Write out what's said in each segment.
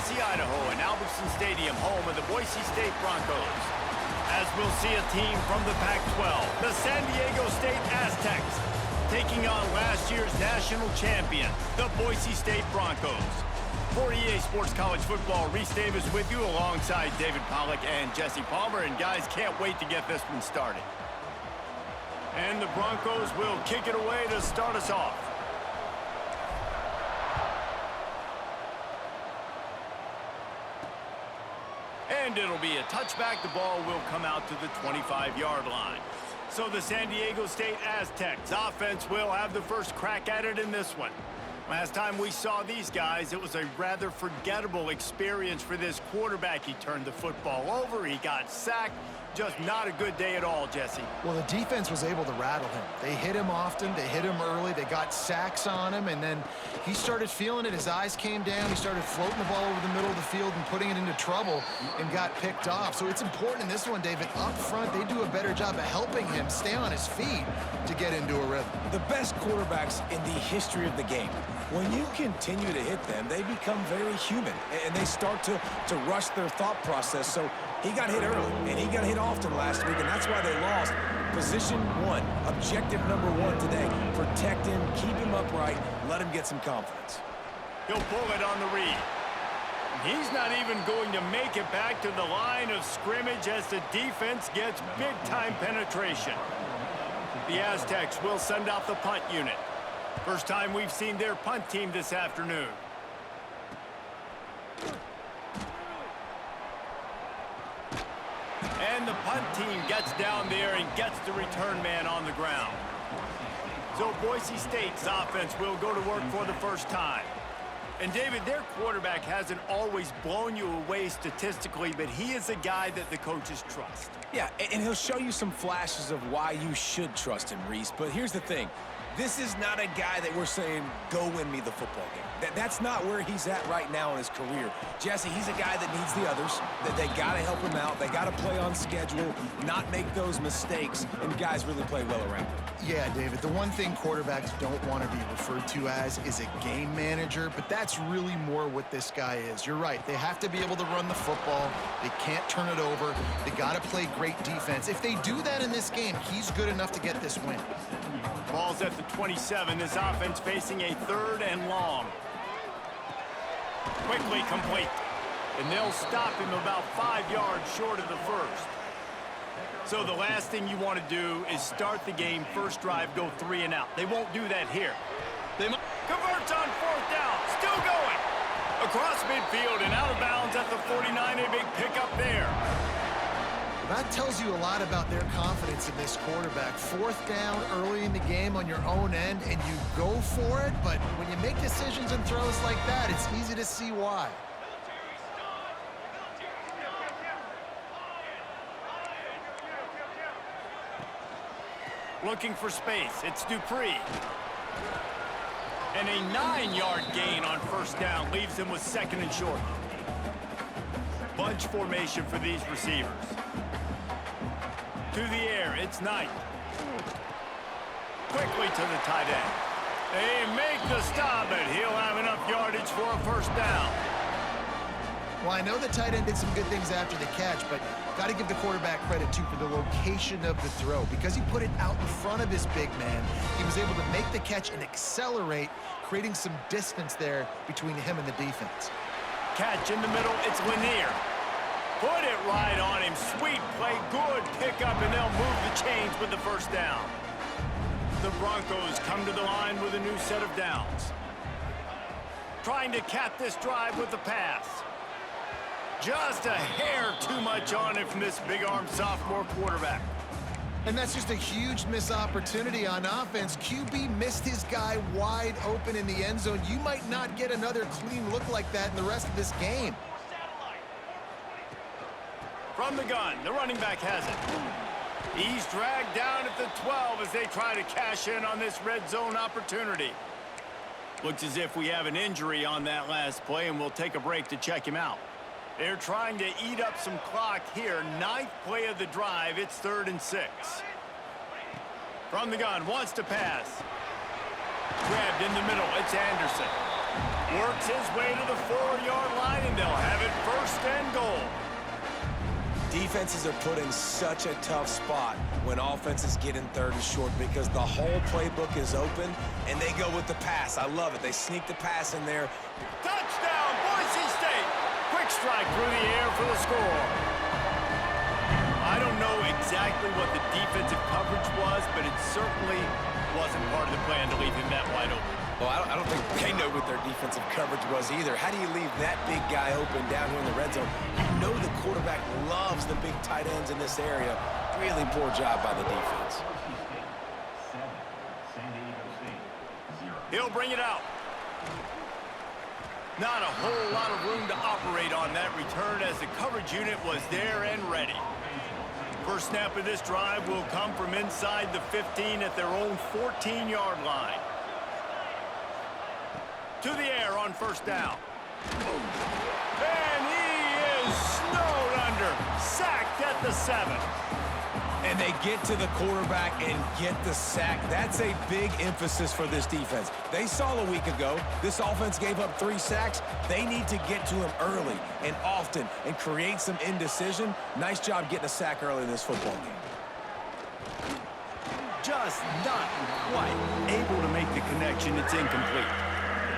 Boise, Idaho, and Albertson Stadium, home of the Boise State Broncos. As we'll see a team from the Pac-12, the San Diego State Aztecs, taking on last year's national champion, the Boise State Broncos. For EA Sports College Football, Reese Davis with you alongside David Pollack and Jesse Palmer. And guys, can't wait to get this one started. And the Broncos will kick it away to start us off. And it'll be a touchback. The ball will come out to the 25-yard line. So the San Diego State Aztecs offense will have the first crack at it in this one. Last time we saw these guys, it was a rather forgettable experience for this quarterback. He turned the football over, he got sacked. Just not a good day at all, Jesse. Well, the defense was able to rattle him. They hit him often, they hit him early, they got sacks on him, and then he started feeling it. His eyes came down, he started floating the ball over the middle of the field and putting it into trouble and got picked off. So it's important in this one, David, up front, they do a better job of helping him stay on his feet to get into a rhythm. The best quarterbacks in the history of the game, when you continue to hit them, they become very human, and they start to rush their thought process. So he got hit early, and he got hit often last week, and that's why they lost. Position one, objective number one today. Protect him, keep him upright, let him get some confidence. He'll pull it on the read. He's not even going to make it back to the line of scrimmage as the defense gets big-time penetration. The Aztecs will send out the punt unit. First time we've seen their punt team this afternoon. And the punt team gets down there and gets the return man on the ground. So Boise State's offense will go to work for the first time. And David, their quarterback hasn't always blown you away statistically, but he is a guy that the coaches trust. Yeah, and he'll show you some flashes of why you should trust him, Reese. But here's the thing. This is not a guy that we're saying, go win me the football game. That's not where he's at right now in his career. Jesse, he's a guy that needs the others, that they got to help him out. They got to play on schedule, not make those mistakes, and guys really play well around him. Yeah, David, the one thing quarterbacks don't want to be referred to as is a game manager, but that's really more what this guy is. You're right. They have to be able to run the football. They can't turn it over. They got to play great defense. If they do that in this game, he's good enough to get this win. Ball's at the 27. This offense facing a 3rd and long. Quickly complete. And they'll stop him about 5 yards short of the first. So the last thing you want to do is start the game, first drive, go 3 and out. They won't do that here. They converts on 4th down. Still going. Across midfield and out of bounds at the 49. A big pickup there. That tells you a lot about their confidence in this quarterback. 4th down early in the game on your own end, and you go for it, but when you make decisions and throws like that, it's easy to see why. Looking for space. It's Dupree. And a 9-yard gain on 1st down leaves him with 2nd and short. Bunch formation for these receivers. To the air, it's Knight. Quickly to the tight end. They make the stop, but he'll have enough yardage for a 1st down. Well, I know the tight end did some good things after the catch, but got to give the quarterback credit, too, for the location of the throw. Because he put it out in front of his big man, he was able to make the catch and accelerate, creating some distance there between him and the defense. Catch in the middle, it's Lanier. Put it right on him. Sweet play, good pickup, and they'll move the chains with the 1st down. The Broncos come to the line with a new set of downs. Trying to cap this drive with the pass. Just a hair too much on it from this big-armed sophomore quarterback. And that's just a huge missed opportunity on offense. QB missed his guy wide open in the end zone. You might not get another clean look like that in the rest of this game. From the gun, the running back has it. He's dragged down at the 12 as they try to cash in on this red zone opportunity. Looks as if we have an injury on that last play, and we'll take a break to check him out. They're trying to eat up some clock here. 9th play of the drive. It's 3rd and 6. From the gun, wants to pass. Grabbed in the middle. It's Anderson. Works his way to the 4-yard line, and they'll Defenses are put in such a tough spot when offenses get in third and short because the whole playbook is open, and they go with the pass. I love it. They sneak the pass in there. Touchdown, Boise State! Quick strike through the air for the score. I don't know exactly what the defensive coverage was, but it certainly wasn't part of the plan to leave him that wide open. Well, I don't think they know what their defensive coverage was either. How do you leave that big guy open down here in the red zone? You know the quarterback loves the big tight ends in this area. Really poor job by the defense. He'll bring it out. Not a whole lot of room to operate on that return as the coverage unit was there and ready. First snap of this drive will come from inside the 15 at their own 14-yard line. To the air on first down. And he is snowed under. Sacked at the 7. And they get to the quarterback and get the sack. That's a big emphasis for this defense. They saw a week ago this offense gave up 3 sacks. They need to get to him early and often and create some indecision. Nice job getting a sack early in this football game. Just not quite able to make the connection. It's incomplete.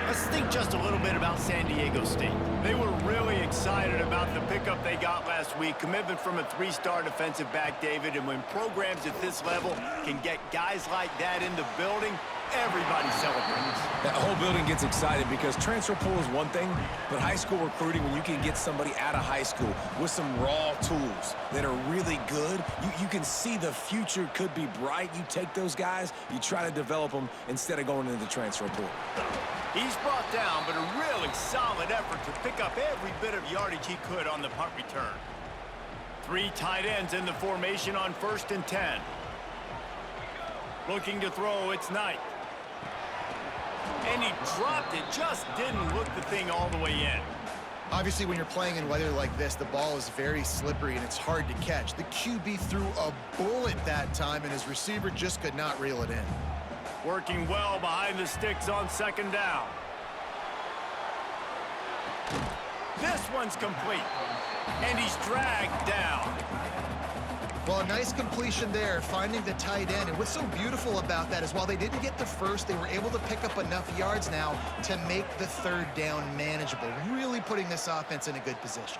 Let's think just a little bit about San Diego State. They were really excited about the pickup they got last week. Commitment from a 3-star defensive back, David. And when programs at this level can get guys like that in the building, everybody celebrates. That whole building gets excited because transfer pool is one thing, but high school recruiting, when you can get somebody out of high school with some raw tools that are really good, you can see the future could be bright. You take those guys, you try to develop them instead of going into the transfer pool. He's brought down, but a really solid effort to pick up every bit of yardage he could on the punt return. 3 tight ends in the formation on 1st and 10. Looking to throw, it's Knight. And he dropped it, just didn't look the thing all the way in. Obviously, when you're playing in weather like this, the ball is very slippery and it's hard to catch. The QB threw a bullet that time, and his receiver just could not reel it in. Working well behind the sticks on 2nd down. This one's complete. And he's dragged down. Well, a nice completion there, finding the tight end. And what's so beautiful about that is while they didn't get the first, they were able to pick up enough yards now to make the 3rd down manageable, really putting this offense in a good position.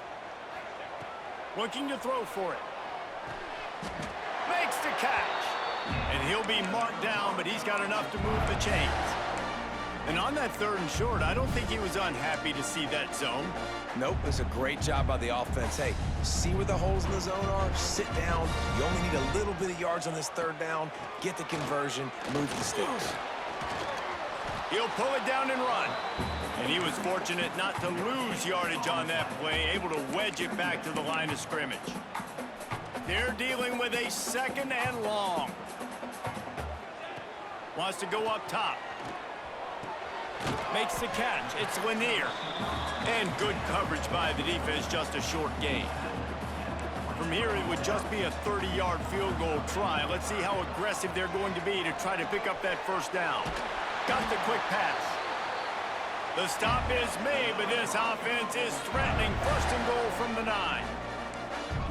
Looking to throw for it. Makes the catch. And he'll be marked down, but he's got enough to move the chains. And on that 3rd and short, I don't think he was unhappy to see that zone. Nope, it's a great job by the offense. Hey, see where the holes in the zone are, sit down. You only need a little bit of yards on this 3rd down, get the conversion, move the sticks. He'll pull it down and run. And he was fortunate not to lose yardage on that play, able to wedge it back to the line of scrimmage. They're dealing with a 2nd and long. Wants to go up top. Makes the catch. It's Lanier. And good coverage by the defense, just a short gain. From here, it would just be a 30-yard field goal try. Let's see how aggressive they're going to be to try to pick up that 1st down. Got the quick pass. The stop is made, but this offense is threatening 1st and goal from the 9.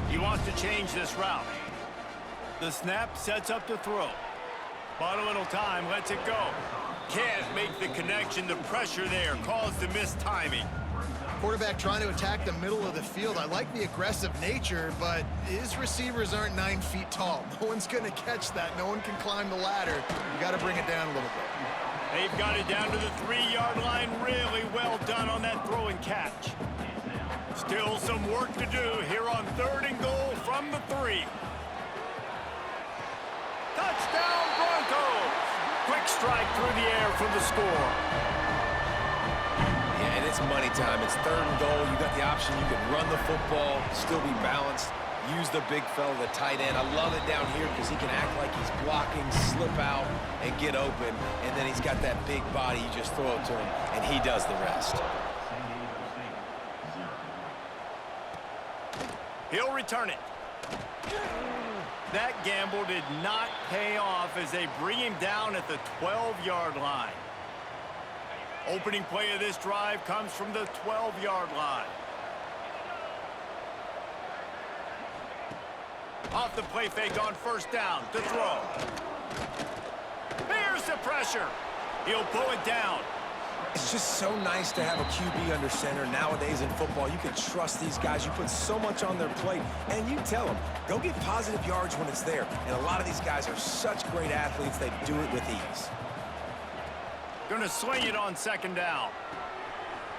He wants to change this route. The snap sets up to throw. Bought a little time, lets it go. Can't make the connection. The pressure there caused the missed timing. Quarterback trying to attack the middle of the field. I like the aggressive nature, but his receivers aren't 9 feet tall. No one's going to catch that. No one can climb the ladder. You got to bring it down a little bit. They've got it down to the 3-yard line. Really well done on that throw and catch. Still some work to do here on 3rd and goal from the 3. Touchdown Broncos! Quick strike through the air for the score. Yeah, and it's money time. It's 3rd and goal. You got the option. You can run the football, still be balanced, use the big fella, the tight end. I love it down here because he can act like he's blocking, slip out, and get open. And then he's got that big body. You just throw it to him, and he does the rest. He'll return it. That gamble did not pay off as they bring him down at the 12-yard line. Opening play of this drive comes from the 12-yard line. Off the play fake on first down to throw. Here's the pressure. He'll pull it down. It's just so nice to have a QB under center. Nowadays in football, you can trust these guys. You put so much on their plate, and you tell them, go get positive yards when it's there. And a lot of these guys are such great athletes, they do it with ease. Gonna swing it on second down.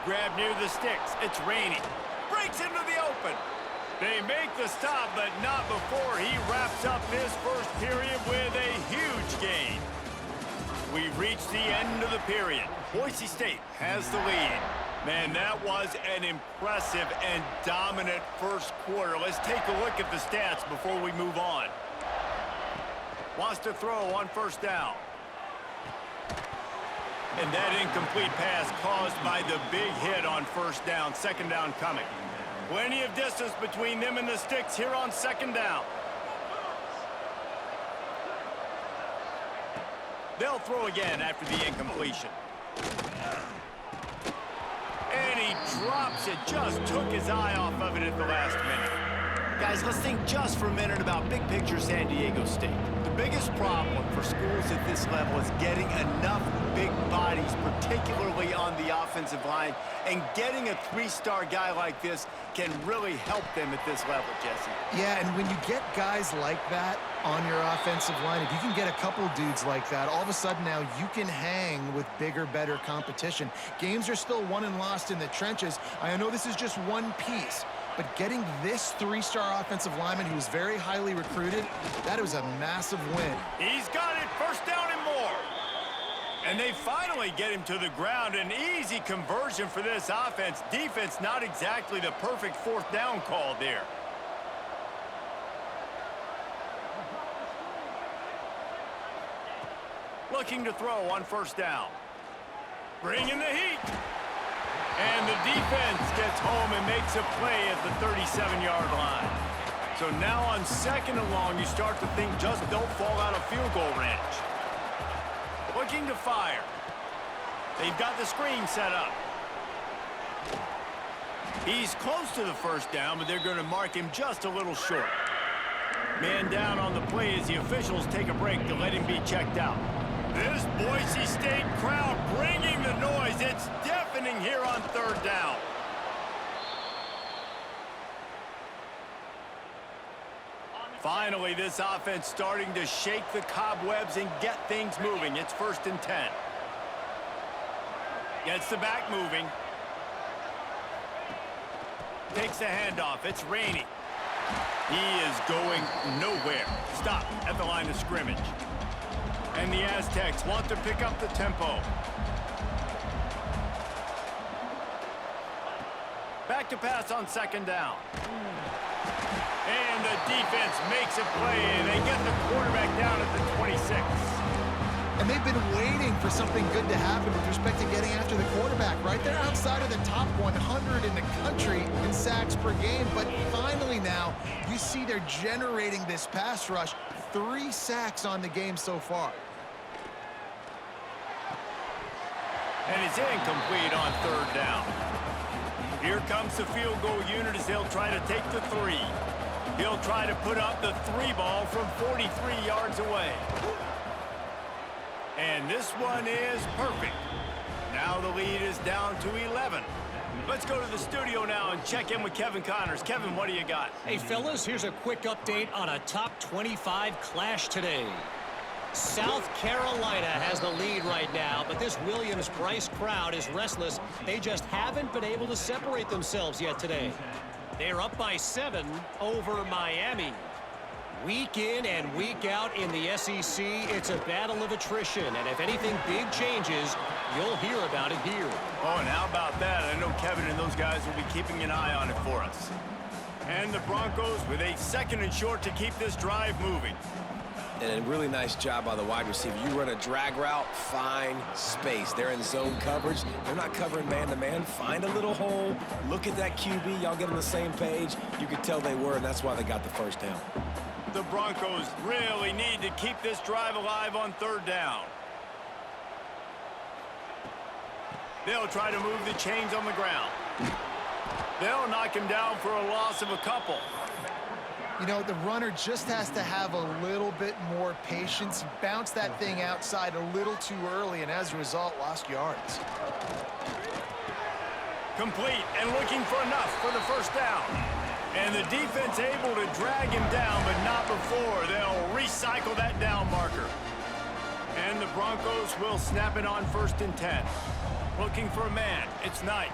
Grab near the sticks. It's raining. Breaks into the open. They make the stop, but not before he wraps up this first period with a huge gain. We've reached the end of the period. Boise State has the lead. Man, that was an impressive and dominant first quarter. Let's take a look at the stats before we move on. Wants to throw on first down. And that incomplete pass caused by the big hit on first down. Second down coming. Plenty of distance between them and the sticks here on second down. They'll throw again after the incompletion. And he drops it. Just took his eye off of it at the last minute. Guys, let's think just for a minute about big picture San Diego State. The biggest problem for schools at this level is getting enough big bodies, particularly on the offensive line, and getting a three-star guy like this can really help them at this level, Jesse. Yeah, and when you get guys like that on your offensive line, if you can get a couple dudes like that, all of a sudden now you can hang with bigger, better competition. Games are still won and lost in the trenches. I know this is just one piece, but getting this three-star offensive lineman who's very highly recruited, that was a massive win. He's got it, first down and more. And they finally get him to the ground. An easy conversion for this offense. Defense, not exactly the perfect fourth down call there. Looking to throw on first down. Bringing the heat. And the defense gets home and makes a play at the 37-yard line. So now on second and long, you start to think just don't fall out of field goal range. Looking to fire. They've got the screen set up. He's close to the first down, but they're going to mark him just a little short. Man down on the play as the officials take a break to let him be checked out. This Boise State crowd bringing the noise. It's deafening here on third down. Finally, this offense starting to shake the cobwebs and get things moving. It's 1st and 10. Gets the back moving. Takes the handoff. It's raining. He is going nowhere. Stop at the line of scrimmage. And the Aztecs want to pick up the tempo. Back to pass on second down. And the defense makes a play, and they get the quarterback down at the 26. And they've been waiting for something good to happen with respect to getting after the quarterback, right? They're outside of the top 100 in the country in sacks per game, but finally now you see they're generating this pass rush. 3 sacks on the game so far. And it's incomplete on third down. Here comes the field goal unit as they'll try to take the 3. He'll try to put up the 3 ball from 43 yards away. And this one is perfect. Now the lead is down to 11. Let's go to the studio now and check in with Kevin Connors. Kevin, what do you got? Hey, fellas, here's a quick update on a top 25 clash today. South Carolina has the lead right now, but this Williams-Brice crowd is restless. They just haven't been able to separate themselves yet today. They're up by 7 over Miami. Week in and week out in the SEC, it's a battle of attrition, and if anything big changes, you'll hear about it here. Oh, and how about that? I know Kevin and those guys will be keeping an eye on it for us. And the Broncos with a 2nd and short to keep this drive moving. And a really nice job by the wide receiver. You run a drag route, find space. They're in zone coverage. They're not covering man-to-man. Find a little hole. Look at that QB. Y'all get on the same page. You could tell they were, and that's why they got the first down. The Broncos really need to keep this drive alive on third down. They'll try to move the chains on the ground. They'll knock him down for a loss of a couple. You know, the runner just has to have a little bit more patience, bounce that thing outside a little too early, and as a result, lost yards. Complete and looking for enough for the first down. And the defense able to drag him down, but not before. They'll recycle that down marker. And the Broncos will snap it on 1st and 10. Looking for a man. It's Knight.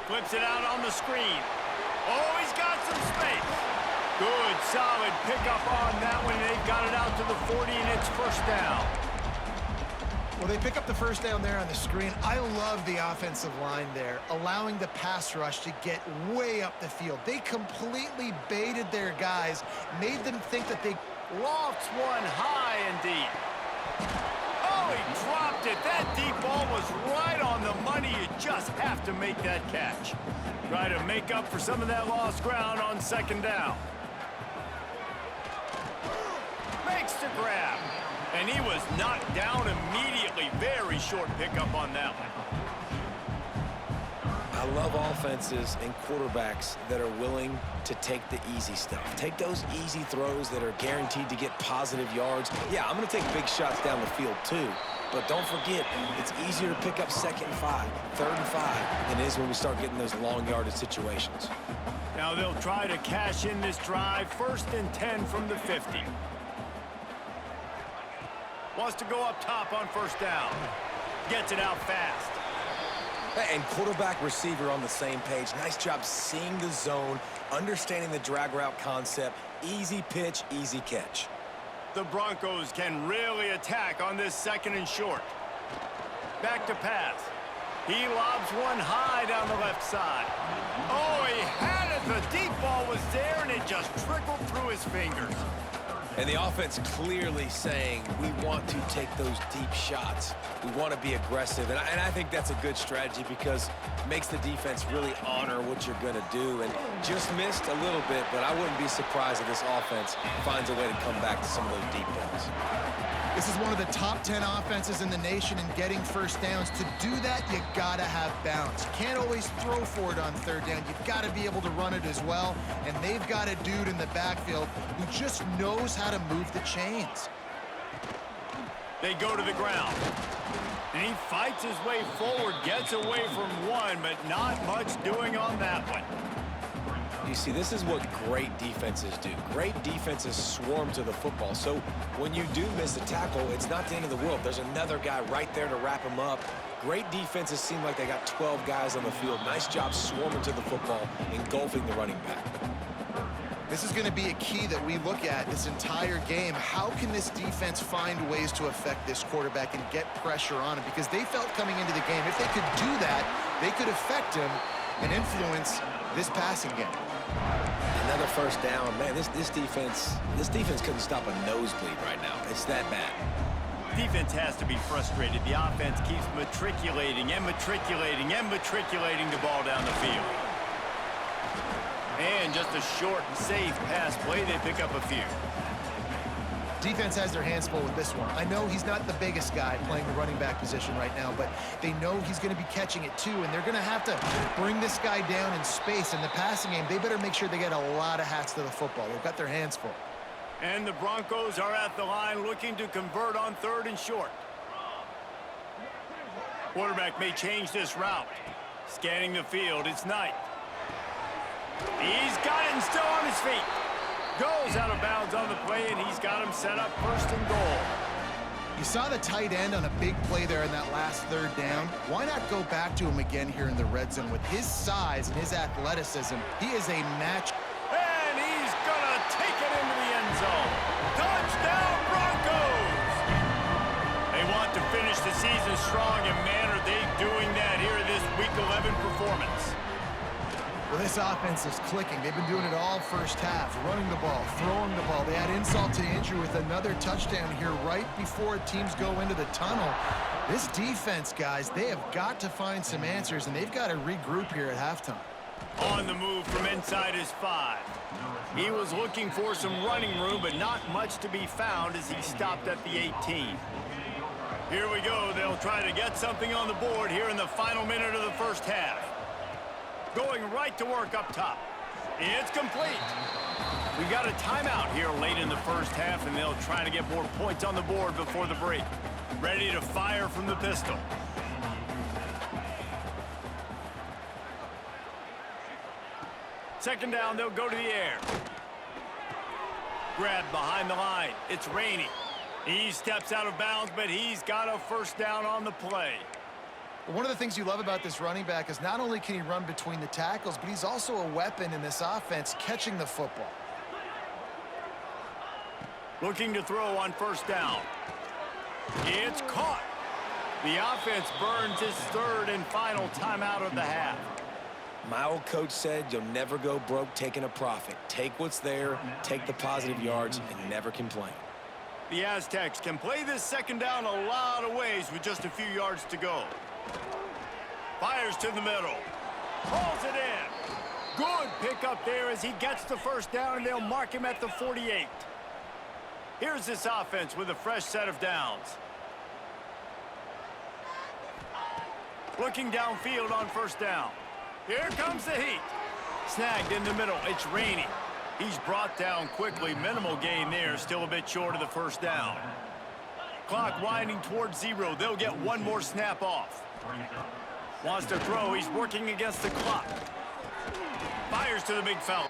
Flips it out on the screen. Oh, he's got some space. Good, solid pickup on that one. They've got it out to the 40, and it's first down. Well, they pick up the first down there on the screen. I love the offensive line there, allowing the pass rush to get way up the field. They completely baited their guys, made them think that they lofts one high and deep. Oh, he dropped it. That deep ball was right on the money. You just have to make that catch. Try to make up for some of that lost ground on 2nd down. Makes the grab. And he was knocked down immediately. Very short pickup on that one. I love offenses and quarterbacks that are willing to take the easy stuff. Take those easy throws that are guaranteed to get positive yards. Yeah, I'm going to take big shots down the field too. But don't forget, it's easier to pick up 2nd and 5, 3rd and 5 than it is when we start getting those long yardage situations. Now they'll try to cash in this drive. 1st and 10 from the 50. Wants to go up top on 1st down. Gets it out fast. And quarterback receiver on the same page. Nice job seeing the zone, understanding the drag route concept. Easy pitch, easy catch. The Broncos can really attack on this 2nd and short. Back to pass. He lobs one high down the left side. Oh, he had it. The deep ball was there, and it just trickled through his fingers. And the offense clearly saying, we want to take those deep shots. We want to be aggressive. And I think that's a good strategy because it makes the defense really honor what you're going to do. And just missed a little bit, but I wouldn't be surprised if this offense finds a way to come back to some of those deep balls. This is one of the top 10 offenses in the nation in getting first downs. To do that, you got to have balance. You can't always throw for it on 3rd down. You've got to be able to run it as well. And they've got a dude in the backfield who just knows how to move the chains. They go to the ground. And he fights his way forward, gets away from one, but not much doing on that one. You see, this is what great defenses do. Great defenses swarm to the football. So when you do miss a tackle, it's not the end of the world. There's another guy right there to wrap him up. Great defenses seem like they got 12 guys on the field. Nice job swarming to the football, engulfing the running back. This is going to be a key that we look at this entire game. How can this defense find ways to affect this quarterback and get pressure on him? Because they felt coming into the game, if they could do that, they could affect him and influence this passing game. Another first down. Man, this defense couldn't stop a nosebleed right now. It's that bad. Defense has to be frustrated. The offense keeps matriculating and matriculating and matriculating the ball down the field. And just a short, safe pass play. They pick up a few. Defense has their hands full with this one. I know he's not the biggest guy playing the running back position right now, but they know he's going to be catching it too, and they're going to have to bring this guy down in space. In the passing game, they better make sure they get a lot of hats to the football. They've got their hands full. And the Broncos are at the line looking to convert on 3rd and short. Quarterback may change this route. Scanning the field, it's Knight. He's got it and still on his feet. Goes out of bounds on the play, and he's got him set up 1st and goal. You saw the tight end on a big play there in that last 3rd down. Why not go back to him again here in the red zone? With his size and his athleticism, he is a match. And he's going to take it into the end zone. Touchdown, Broncos! They want to finish the season strong, and man, are they doing that here in this Week 11 performance. Well, this offense is clicking. They've been doing it all first half, running the ball, throwing the ball. They had insult to injury with another touchdown here right before teams go into the tunnel. This defense, guys, they have got to find some answers, and they've got to regroup here at halftime. On the move from inside his 5. He was looking for some running room, but not much to be found as he stopped at the 18. Here we go. They'll try to get something on the board here in the final minute of the first half. Going right to work up top. It's complete. We've got a timeout here late in the first half, and they'll try to get more points on the board before the break. Ready to fire from the pistol. Second down, they'll go to the air. Grabbed behind the line. It's Rainey. He steps out of bounds, but he's got a first down on the play. One of the things you love about this running back is not only can he run between the tackles, but he's also a weapon in this offense catching the football. Looking to throw on first down. It's caught. The offense burns his third and final timeout of the half. My old coach said you'll never go broke taking a profit. Take what's there, take the positive yards, and never complain. The Aztecs can play this second down a lot of ways with just a few yards to go. Fires to the middle. Pulls it in. Good pickup there as he gets the first down, and they'll mark him at the 48. Here's this offense with a fresh set of downs. Looking downfield on first down. Here comes the heat. Snagged in the middle. It's Rainey. He's brought down quickly. Minimal gain there. Still a bit short of the first down. Clock winding towards 0. They'll get one more snap off. Wants to throw. He's working against the clock. Fires to the big fella.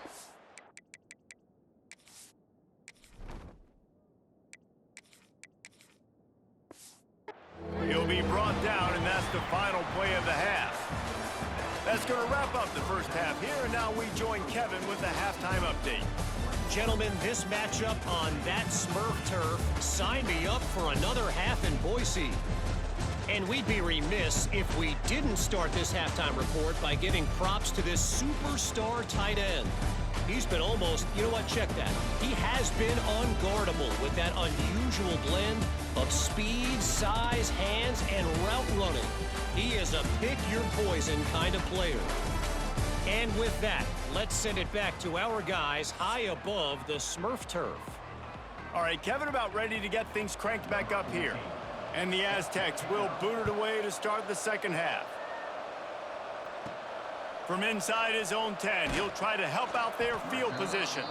He'll be brought down, and that's the final play of the half. That's going to wrap up the first half here, and now we join Kevin with the halftime update. Gentlemen, this matchup on that Smurf turf signed me up for another half in Boise. And we'd be remiss if we didn't start this halftime report by giving props to this superstar tight end. He's been almost, you know what, check that. He has been unguardable with that unusual blend of speed, size, hands, and route running. He is a pick-your-poison kind of player. And with that, let's send it back to our guys high above the Smurf turf. All right, Kevin about ready to get things cranked back up here. And the Aztecs will boot it away to start the second half. From inside his own 10, he'll try to help out their field position.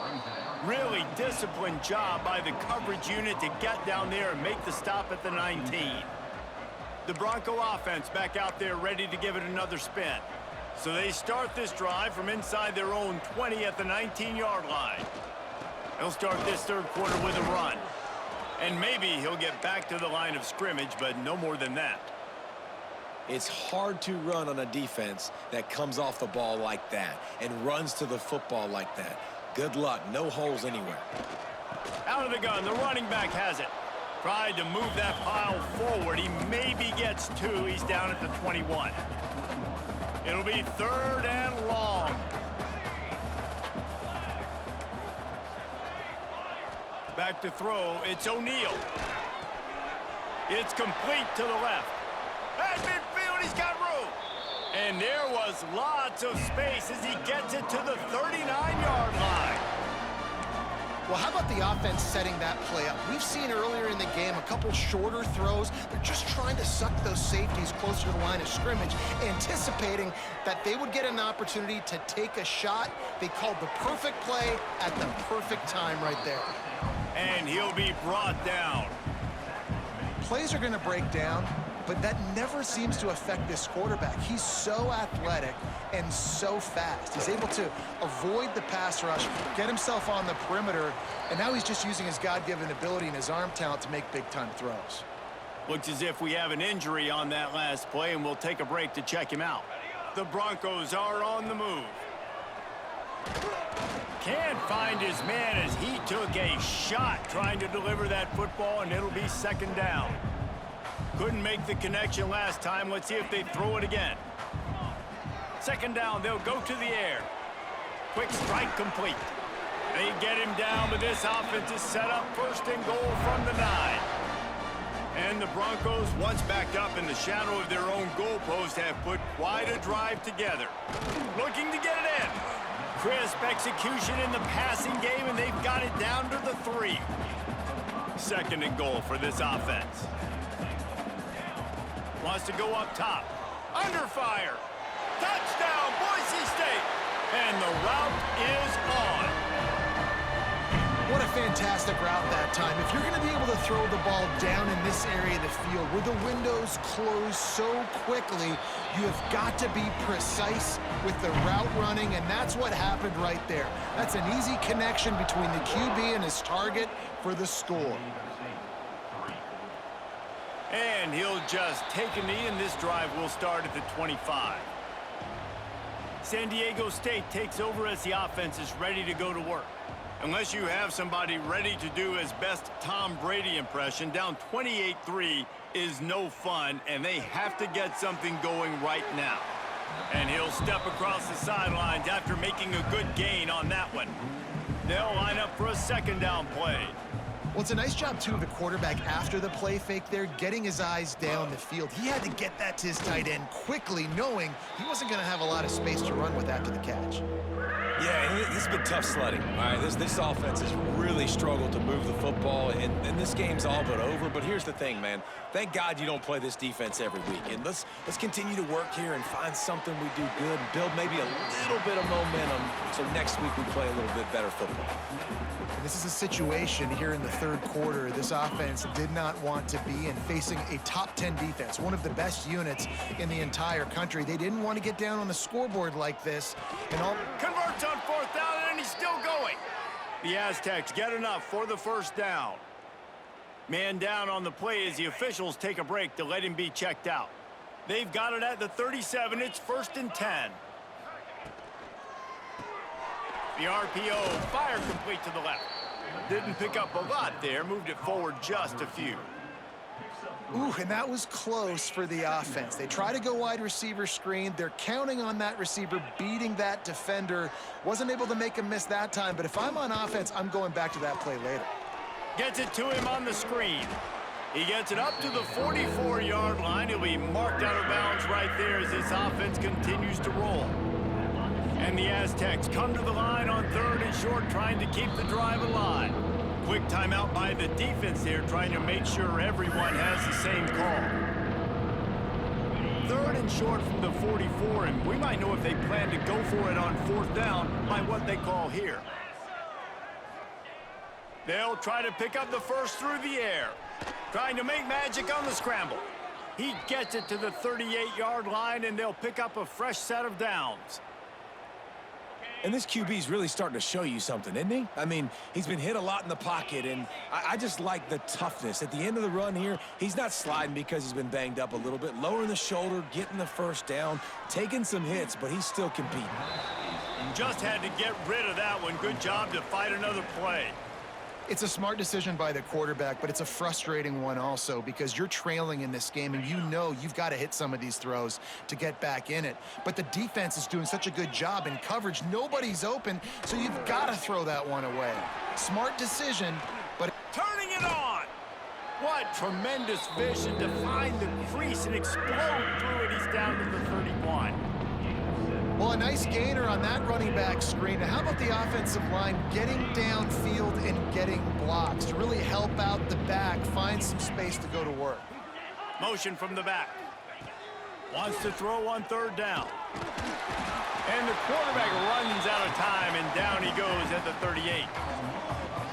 Really disciplined job by the coverage unit to get down there and make the stop at the 19. The Bronco offense back out there ready to give it another spin. So they start this drive from inside their own 20 at the 19-yard line. They'll start this third quarter with a run. And maybe he'll get back to the line of scrimmage, but no more than that. It's hard to run on a defense that comes off the ball like that and runs to the football like that. Good luck. No holes anywhere. Out of the gun. The running back has it. Tried to move that pile forward. He maybe gets 2. He's down at the 21. It'll be third and long. Back to throw. It's O'Neal. It's complete to the left. At midfield, he's got room. And there was lots of space as he gets it to the 39-yard line. Well, how about the offense setting that play up? We've seen earlier in the game a couple shorter throws. They're just trying to suck those safeties closer to the line of scrimmage, anticipating that they would get an opportunity to take a shot. They called the perfect play at the perfect time right there. And he'll be brought down. Plays are going to break down, but that never seems to affect this quarterback. He's so athletic and so fast. He's able to avoid the pass rush, get himself on the perimeter, and now he's just using his God-given ability and his arm talent to make big-time throws. Looks as if we have an injury on that last play, and we'll take a break to check him out. The Broncos are on the move. Can't find his man as he took a shot trying to deliver that football, and it'll be second down. Couldn't make the connection last time. Let's see if they throw it again. Second down, they'll go to the air. Quick strike complete. They get him down, but this offense is set up first and goal from the 9. And the Broncos, once backed up in the shadow of their own goalpost, have put quite a drive together. Looking to get it in. Crisp execution in the passing game, and they've got it down to the 3. Second and goal for this offense. Wants to go up top. Under fire. Touchdown, Boise State. And the route is on. What a fantastic route that time. If you're going to be able to throw the ball down in this area of the field where the windows close so quickly, you have got to be precise with the route running, and that's what happened right there. That's an easy connection between the QB and his target for the score. And he'll just take a knee, and this drive will start at the 25. San Diego State takes over as the offense is ready to go to work. Unless you have somebody ready to do his best Tom Brady impression, down 28-3 is no fun, and they have to get something going right now. And he'll step across the sidelines after making a good gain on that one. They'll line up for a second down play. Well, it's a nice job, too, of the quarterback after the play fake there, getting his eyes down the field. He had to get that to his tight end quickly, knowing he wasn't going to have a lot of space to run with after the catch. Yeah, this has been tough sledding. All right, this offense has really struggled to move the football, and this game's all but over. But here's the thing, man. Thank God you don't play this defense every week. And let's continue to work here and find something we do good and build maybe a little bit of momentum so next week we play a little bit better football. This is a situation here in the third quarter this offense did not want to be in, facing a top 10 defense, one of the best units in the entire country. They didn't want to get down on the scoreboard like this. And all Converts on fourth down, and he's still going. The Aztecs get enough for the first down. Man down on the play as the officials take a break to let him be checked out. They've got it at the 37. It's 1st and 10. The RPO, fire complete to the left. Didn't pick up a lot there, moved it forward just a few. Ooh, and that was close for the offense. They try to go wide receiver screen. They're counting on that receiver beating that defender. Wasn't able to make him miss that time, but if I'm on offense, I'm going back to that play later. Gets it to him on the screen. He gets it up to the 44-yard line. He'll be marked out of bounds right there as this offense continues to roll. And the Aztecs come to the line on 3rd and short, trying to keep the drive alive. Quick timeout by the defense there, trying to make sure everyone has the same call. 3rd and short from the 44, and we might know if they plan to go for it on 4th down by what they call here. They'll try to pick up the first through the air, trying to make magic on the scramble. He gets it to the 38-yard line, and they'll pick up a fresh set of downs. And this QB's really starting to show you something, isn't he? I mean, he's been hit a lot in the pocket, and I just like the toughness. At the end of the run here, he's not sliding because he's been banged up a little bit. Lowering the shoulder, getting the first down, taking some hits, but he's still competing. Just had to get rid of that one. Good job to fight another play. It's a smart decision by the quarterback, but it's a frustrating one also because you're trailing in this game and you know you've got to hit some of these throws to get back in it. But the defense is doing such a good job in coverage. Nobody's open, so you've got to throw that one away. Smart decision, but Turning it on. What tremendous vision to find the crease and explode through it. He's down to the 31. well, a nice gainer on that running back screen. Now, how about the offensive line getting downfield and getting blocks to really help out the back, find some space to go to work? Motion from the back. Wants to throw on 3rd down. And the quarterback runs out of time, and down he goes at the 38.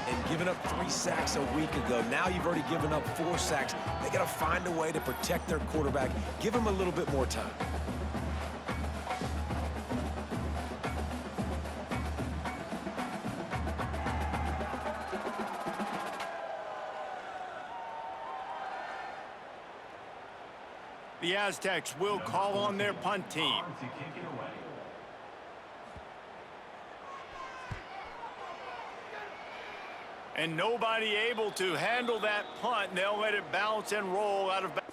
And giving up 3 sacks a week ago. Now you've already given up 4 sacks. They got to find a way to protect their quarterback. Give him a little bit more time. The Aztecs will call on their punt team. And nobody able to handle that punt, and they'll let it bounce and roll out of bounds.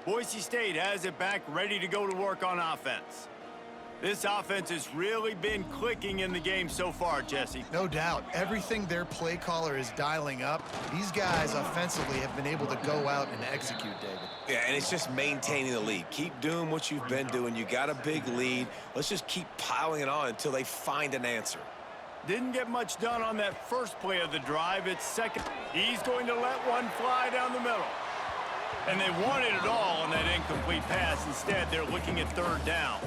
Boise State has it back, ready to go to work on offense. This offense has really been clicking in the game so far, Jesse. No doubt. Everything their play caller is dialing up, these guys offensively have been able to go out and execute, David. Yeah, and it's just maintaining the lead. Keep doing what you've been doing. You got a big lead. Let's just keep piling it on until they find an answer. Didn't get much done on that first play of the drive. It's second. He's going to let one fly down the middle. And they wanted it all on that incomplete pass. Instead, they're looking at third down.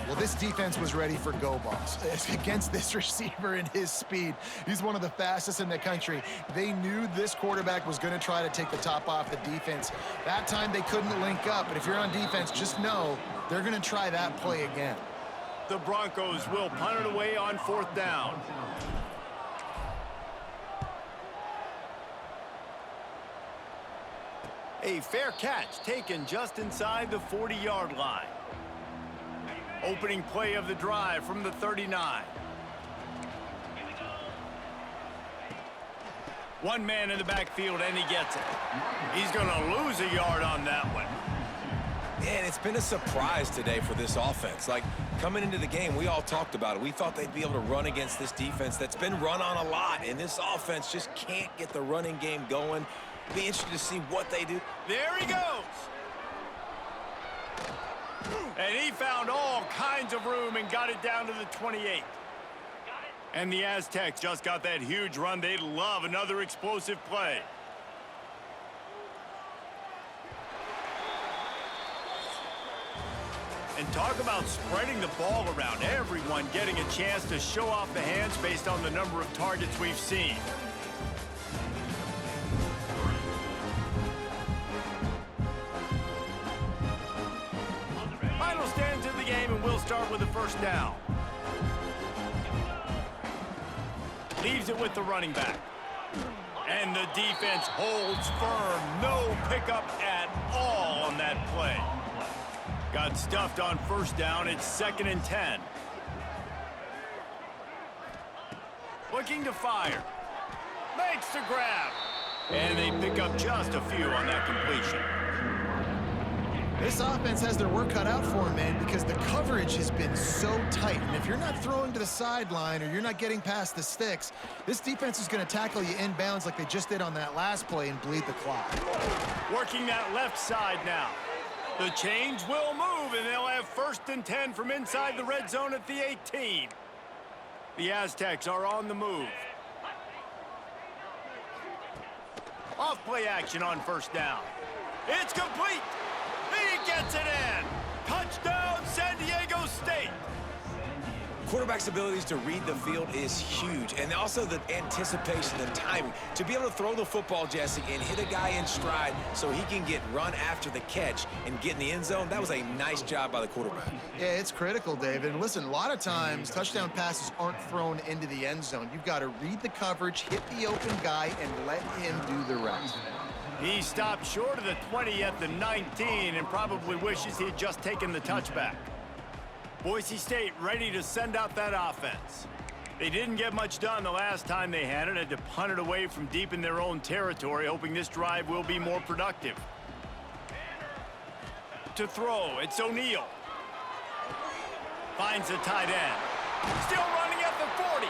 Well, this defense was ready for go balls. Against this receiver and his speed, he's one of the fastest in the country. They knew this quarterback was going to try to take the top off the defense. That time they couldn't link up, but if you're on defense, just know they're going to try that play again. The Broncos will punt it away on fourth down. A fair catch taken just inside the 40-yard line. Opening play of the drive from the 39. One man in the backfield, and he gets it. He's going to lose a yard on that one. Man, it's been a surprise today for this offense. Like, coming into the game, we all talked about it. We thought they'd be able to run against this defense that's been run on a lot, and this offense just can't get the running game going. Be interested to see what they do. There he goes. And he found all kinds of room and got it down to the 28. And the Aztecs just got that huge run. They love another explosive play. And talk about spreading the ball around. Everyone getting a chance to show off the hands based on the number of targets we've seen. Final stands in the game, and we'll start with the first down. Leaves it with the running back. And the defense holds firm. No pickup at all on that play. Got stuffed on first down. It's 2nd and 10. Looking to fire. Makes the grab. And they pick up just a few on that completion. This offense has their work cut out for them, man, because the coverage has been so tight. And if you're not throwing to the sideline or you're not getting past the sticks, this defense is going to tackle you inbounds like they just did on that last play and bleed the clock. Working that left side now. The chains will move, and they'll have 1st and 10 from inside the red zone at the 18. The Aztecs are on the move. Off play action on first down. It's complete. He gets it in. Touchdown, San Diego State. Quarterback's abilities to read the field is huge, and also the anticipation and timing. To be able to throw the football, Jesse, and hit a guy in stride so he can get run after the catch and get in the end zone, that was a nice job by the quarterback. Yeah, it's critical, David. And listen, a lot of times touchdown passes aren't thrown into the end zone. You've got to read the coverage, hit the open guy, and let him do the rest. He stopped short of the 20 at the 19 and probably wishes he had just taken the touchback. Boise State ready to send out that offense. They didn't get much done the last time they had to punt it away from deep in their own territory, hoping this drive will be more productive. To throw, it's O'Neal. Finds the tight end. Still running at the 40.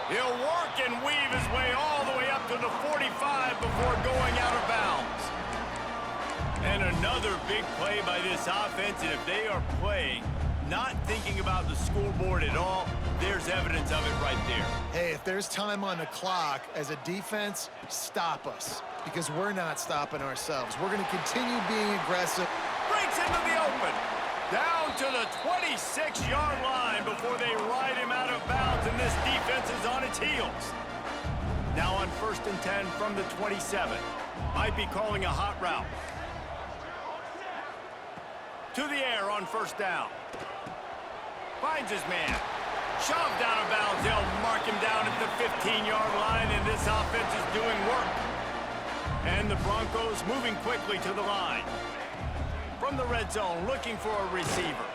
He'll work and weave his way all the way up to the 45 before going out of bounds. And another big play by this offense, and if they are playing, not thinking about the scoreboard at all, there's evidence of it right there. Hey, if there's time on the clock, as a defense, stop us, because we're not stopping ourselves. We're going to continue being aggressive. Breaks into the open. Down to the 26-yard line before they ride him out of bounds, and this defense is on its heels. Now on 1st and 10 from the 27. Might be calling a hot route. To the air on first down. Finds his man. Shoved out of bounds. They'll mark him down at the 15-yard line, and this offense is doing work. And the Broncos moving quickly to the line. From the red zone, looking for a receiver.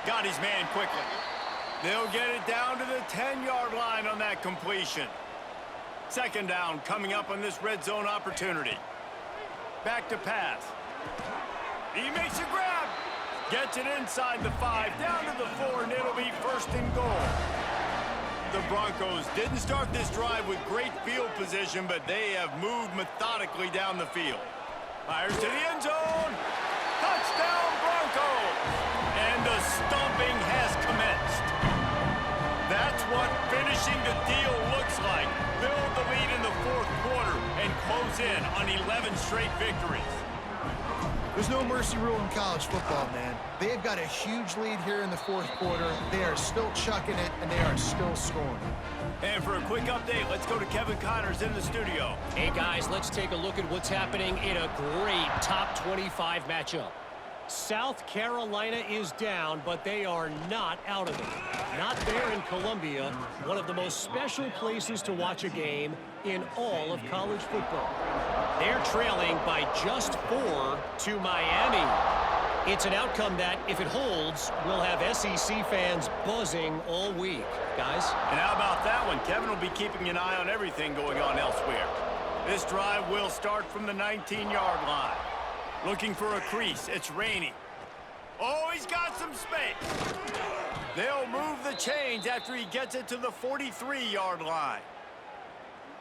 Got his man quickly. They'll get it down to the 10-yard line on that completion. 2nd down coming up on this red zone opportunity. Back to pass. He makes a grab. Gets it inside the 5, down to the 4, and it'll be 1st and goal. The Broncos didn't start this drive with great field position, but they have moved methodically down the field. Fires to the end zone. Touchdown, Broncos! And the stomping has commenced. That's what finishing the deal looks like. Build the lead in the 4th quarter and close in on 11 straight victories. There's no mercy rule in college football, man. They've got a huge lead here in the 4th quarter. They are still chucking it, and they are still scoring. And for a quick update, let's go to Kevin Connors in the studio. Hey, guys, let's take a look at what's happening in a great top 25 matchup. South Carolina is down, but they are not out of it. Not there in Columbia, one of the most special places to watch a game in all of college football. They're trailing by just 4 to Miami. It's an outcome that, if it holds, will have SEC fans buzzing all week. Guys? And how about that one? Kevin will be keeping an eye on everything going on elsewhere. This drive will start from the 19-yard line. Looking for a crease. It's raining. Oh, he's got some space. They'll move the chains after he gets it to the 43-yard line.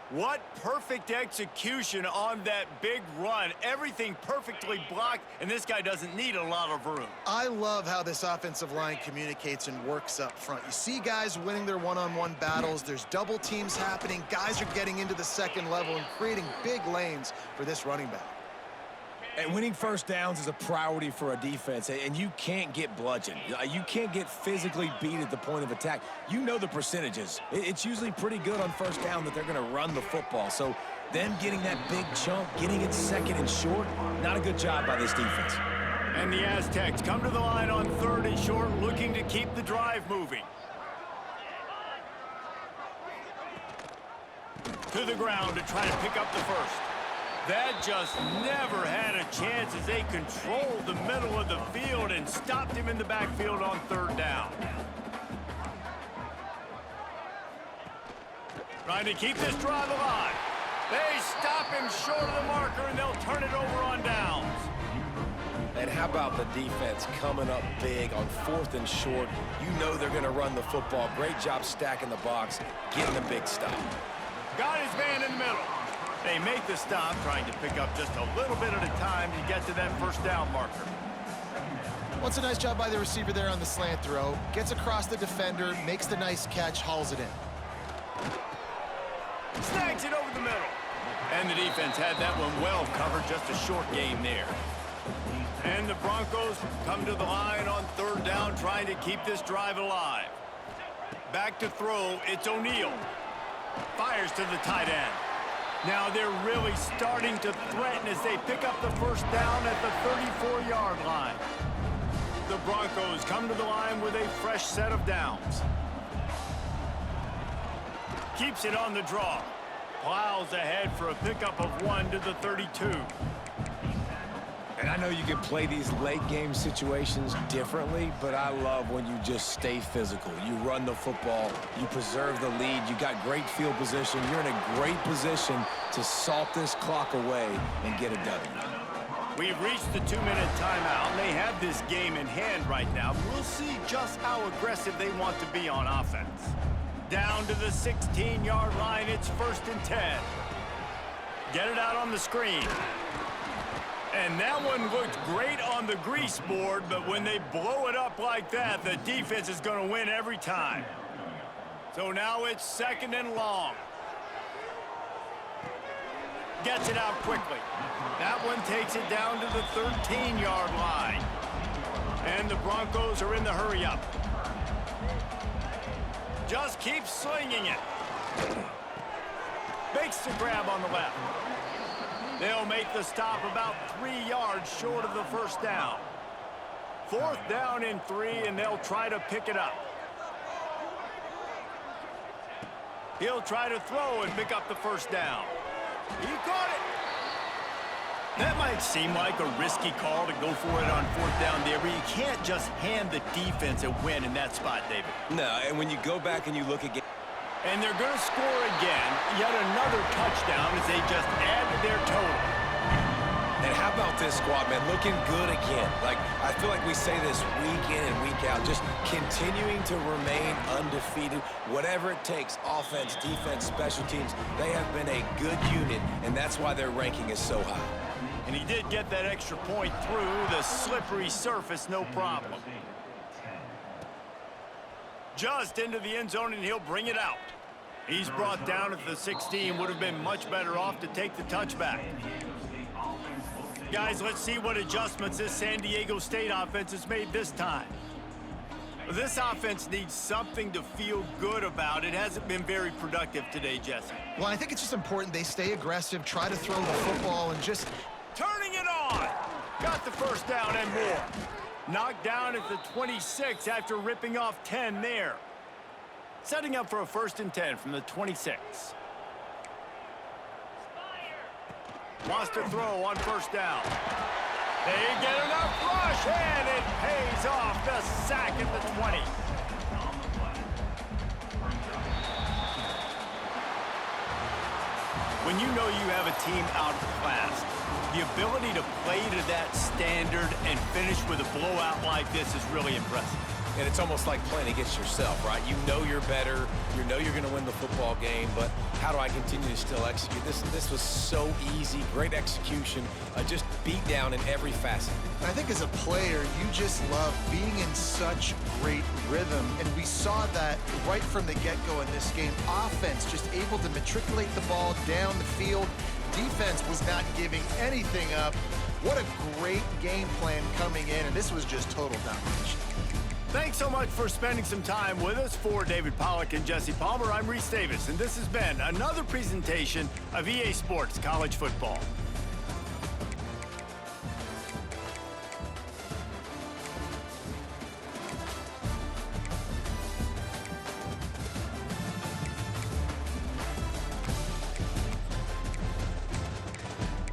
What perfect execution on that big run. Everything perfectly blocked, and this guy doesn't need a lot of room. I love how this offensive line communicates and works up front. You see guys winning their one-on-one battles. There's double teams happening. Guys are getting into the 2nd level and creating big lanes for this running back. And winning 1st downs is a priority for a defense, and you can't get bludgeoned. You can't get physically beat at the point of attack. You know the percentages. It's usually pretty good on 1st down that they're going to run the football. So them getting that big chunk, getting it 2nd and short, not a good job by this defense. And the Aztecs come to the line on 3rd and short, looking to keep the drive moving. To the ground to try to pick up the 1st. That just never had a chance as they controlled the middle of the field and stopped him in the backfield on 3rd down. Trying to keep this drive alive. They stop him short of the marker, and they'll turn it over on downs. And how about the defense coming up big on 4th and short? You know they're going to run the football. Great job stacking the box, getting a big stop. Got his man in the middle. They make the stop, trying to pick up just a little bit at a time to get to that 1st down marker. What's a nice job by the receiver there on the slant throw. Gets across the defender, makes the nice catch, hauls it in. Snags it over the middle. And the defense had that one well covered, just a short game there. And the Broncos come to the line on 3rd down, trying to keep this drive alive. Back to throw, it's O'Neal. Fires to the tight end. Now they're really starting to threaten as they pick up the 1st down at the 34-yard line. The Broncos come to the line with a fresh set of downs. Keeps it on the draw. Plows ahead for a pickup of 1 to the 32. And I know you can play these late-game situations differently, but I love when you just stay physical. You run the football, you preserve the lead, you got great field position, you're in a great position to salt this clock away and get a W. We've reached the 2-minute timeout, and they have this game in hand right now. We'll see just how aggressive they want to be on offense. Down to the 16-yard line, it's 1st and 10. Get it out on the screen. And that one looked great on the grease board, but when they blow it up like that, the defense is going to win every time. So now it's 2nd and long. Gets it out quickly. That one takes it down to the 13-yard line. And the Broncos are in the hurry-up. Just keeps slinging it. Makes the grab on the left. They'll make the stop about 3 yards short of the 1st down. 4th down and 3, and they'll try to pick it up. He'll try to throw and pick up the 1st down. He caught it. That might seem like a risky call to go for it on 4th down there, but you can't just hand the defense a win in that spot, David. No, and when you go back and you look again. And they're going to score again, yet another touchdown as they just add to their total. And how about this squad, man? Looking good again. Like, I feel like we say this week in and week out, just continuing to remain undefeated. Whatever it takes, offense, defense, special teams, they have been a good unit, and that's why their ranking is so high. And he did get that extra point through the slippery surface, no problem. Just into the end zone, and he'll bring it out. He's brought down at the 16. Would have been much better off to take the touchback. Guys, let's see what adjustments this San Diego State offense has made this time. This offense needs something to feel good about. It hasn't been very productive today, Jesse. Well, I think it's just important they stay aggressive, try to throw the football, and just... Turning it on! Got the first down and more. Knocked down at the 26 after ripping off 10 there. Setting up for a 1st and 10 from the 26. Wants to throw on 1st down. They get enough rush, and it pays off. The sack at the 20. When you know you have a team outclassed, the ability to play to that standard and finish with a blowout like this is really impressive. And it's almost like playing against yourself, right? You know you're better. You know you're going to win the football game, but how do I continue to still execute? This was so easy. Great execution. Just beat down in every facet. I think as a player, you just love being in such great rhythm, and we saw that right from the get-go in this game. Offense just able to matriculate the ball down the field. Defense was not giving anything up. What a great game plan coming in, and this was just total domination. Thanks so much for spending some time with us. For David Pollack and Jesse Palmer, I'm Reese Davis, and this has been another presentation of EA Sports College Football.